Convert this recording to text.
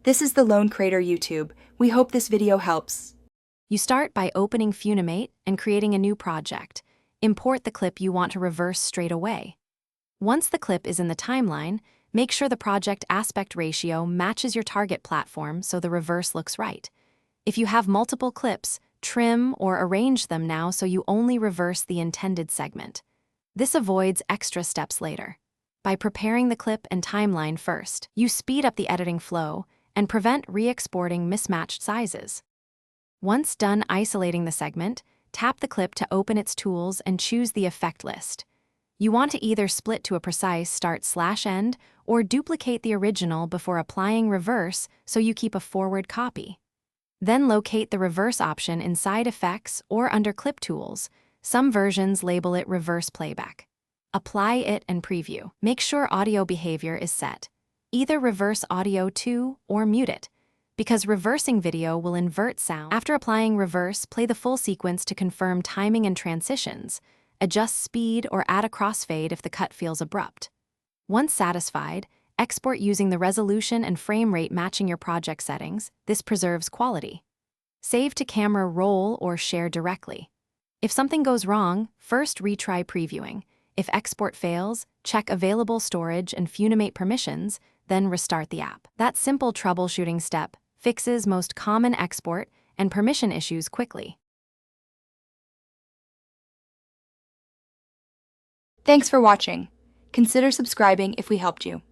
This is the Lone Crater YouTube. We hope this video helps. You start by opening Funimate and creating a new project. Import the clip you want to reverse straight away. Once the clip is in the timeline, make sure the project aspect ratio matches your target platform so the reverse looks right. If you have multiple clips, trim or arrange them now so you only reverse the intended segment. This avoids extra steps later. By preparing the clip and timeline first, you speed up the editing flow and prevent re-exporting mismatched sizes. Once done isolating the segment, tap the clip to open its tools and choose the effect list. You want to either split to a precise start/end or duplicate the original before applying reverse so you keep a forward copy. Then locate the reverse option inside Effects or under Clip Tools. Some versions label it Reverse Playback. Apply it and preview. Make sure audio behavior is set. Either reverse audio to or mute it, because reversing video will invert sound. After applying reverse, play the full sequence to confirm timing and transitions. Adjust speed or add a crossfade if the cut feels abrupt. Once satisfied, export using the resolution and frame rate matching your project settings. This preserves quality. Save to camera roll or share directly. If something goes wrong, first retry previewing. If export fails, check available storage and Funimate permissions, then restart the app. That simple troubleshooting step fixes most common export and permission issues quickly. Thanks for watching. Consider subscribing if we helped you.